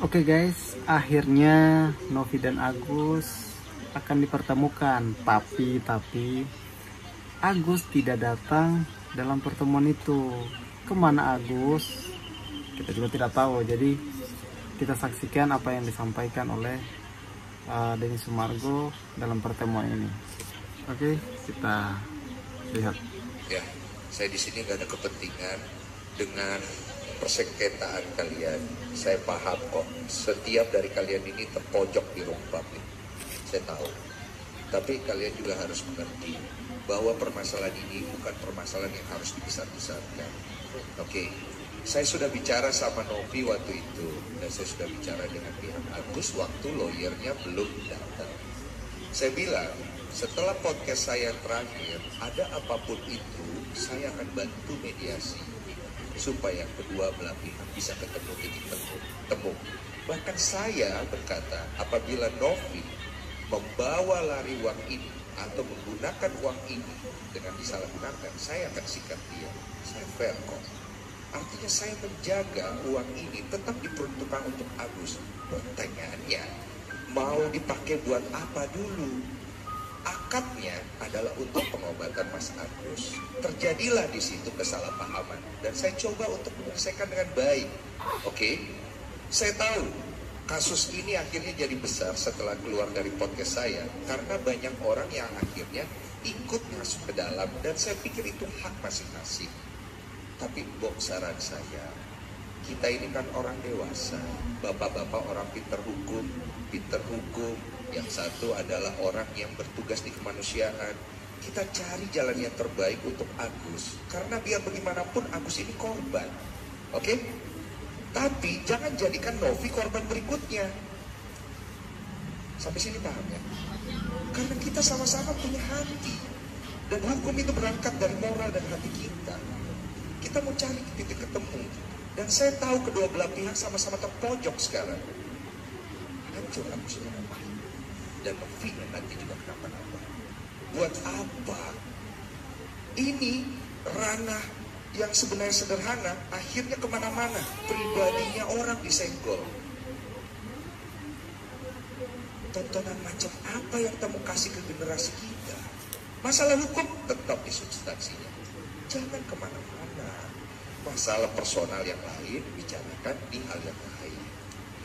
Oke guys, akhirnya Novi dan Agus akan dipertemukan, tapi Agus tidak datang dalam pertemuan itu. Kemana Agus? Kita juga tidak tahu. Jadi kita saksikan apa yang disampaikan oleh Denny Sumargo dalam pertemuan ini. Oke, kita lihat. Ya, saya di sini nggak ada kepentingan dengan persengketaan kalian. Saya paham kok, setiap dari kalian ini terpojok di ruang publik. Saya tahu. Tapi kalian juga harus mengerti bahwa permasalahan ini bukan permasalahan yang harus dibesar-besarkan. Oke, saya sudah bicara sama Novi waktu itu, dan saya sudah bicara dengan pihak Agus waktu lawyernya belum datang. Saya bilang, setelah podcast saya yang terakhir, ada apapun itu, saya akan bantu mediasi supaya kedua belah pihak bisa ketemu titik temu. Bahkan saya berkata, apabila Novi membawa lari uang ini atau menggunakan uang ini dengan disalahgunakan, saya akan sikat dia. Saya fair kok. Artinya saya menjaga uang ini tetap diperuntukkan untuk Agus. Pertanyaannya, mau dipakai buat apa dulu? Akadnya adalah untuk pengobatan Mas Agus. Terjadilah di situ kesalahpahaman dan saya coba untuk menyelesaikan dengan baik. Oke, saya tahu kasus ini akhirnya jadi besar setelah keluar dari podcast saya karena banyak orang yang akhirnya ikut masuk ke dalam dan saya pikir itu hak masing-masing. Tapi saran saya, kita ini kan orang dewasa, bapak-bapak orang pinter hukum, yang satu adalah orang yang bertugas di kemanusiaan. Kita cari jalan yang terbaik untuk Agus, karena biar bagaimanapun Agus ini korban, oke? Tapi jangan jadikan Novi korban berikutnya. Sampai sini paham ya? Karena kita sama-sama punya hati, dan hukum itu berangkat dari moral dan hati kita. Kita mau cari titik ketemu, dan saya tahu kedua belah pihak sama-sama terpojok sekarang. Hancur Agus ini. Dan Novi nanti juga kenapa-napa. Buat apa? Ini ranah yang sebenarnya sederhana, akhirnya kemana-mana. Pribadinya orang disenggol. Tontonan macam apa yang kamu kasih ke generasi kita? Masalah hukum tetap di substansinya. Jangan kemana-mana. Masalah personal yang lain bicarakan di hal yang lain.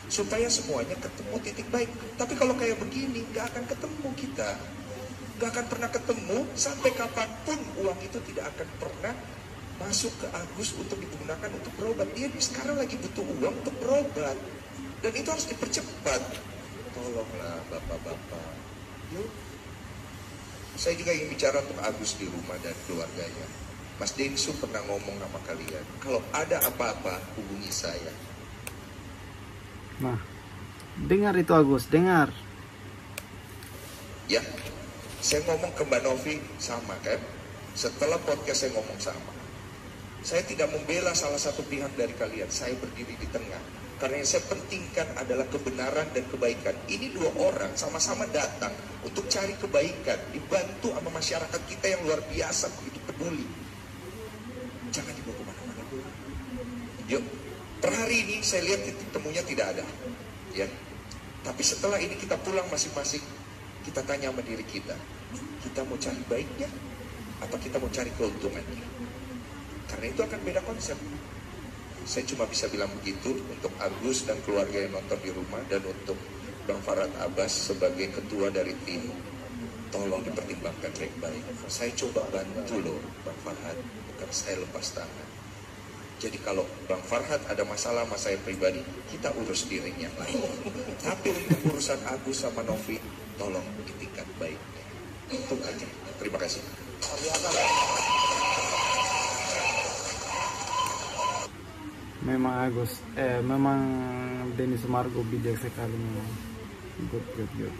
Supaya semuanya ketemu titik baik. Tapi kalau kayak begini, gak akan ketemu kita. Gak akan pernah ketemu, sampai kapanpun uang itu tidak akan pernah masuk ke Agus untuk digunakan untuk berobat. Dia sekarang lagi butuh uang untuk berobat. Dan itu harus dipercepat. Tolonglah bapak-bapak. Yuk. Saya juga ingin bicara untuk Agus di rumah dan keluarganya. Mas Densu pernah ngomong sama kalian, kalau ada apa-apa, hubungi saya. Nah, dengar itu Agus, dengar. Ya, saya ngomong ke Mbak Novi sama kan. Setelah podcast saya ngomong sama. Saya tidak membela salah satu pihak dari kalian. Saya berdiri di tengah. Karena yang saya pentingkan adalah kebenaran dan kebaikan. Ini dua orang sama-sama datang untuk cari kebaikan. Dibantu sama masyarakat kita yang luar biasa begitu peduli. Jangan dibawa kemana-mana dulu. Yuk. Per hari ini saya lihat titik temunya tidak ada, ya. Tapi setelah ini kita pulang masing-masing, kita tanya sama diri kita mau cari baiknya, atau kita mau cari keuntungannya? Karena itu akan beda konsep. Saya cuma bisa bilang begitu untuk Agus dan keluarga yang nonton di rumah, dan untuk Bang Farhad Abbas sebagai ketua dari tim, tolong dipertimbangkan baik-baik. Saya coba bantu loh Bang Farhad, bukan saya lepas tangan. Jadi kalau Bang Farhad ada masalah sama saya pribadi, kita urus dirinya lain. Tapi untuk urusan Agus sama Novi, tolong di tingkat baiknya. Itu aja. Terima kasih. Memang Agus, memang Denny Sumargo bijak sekali memang. Good.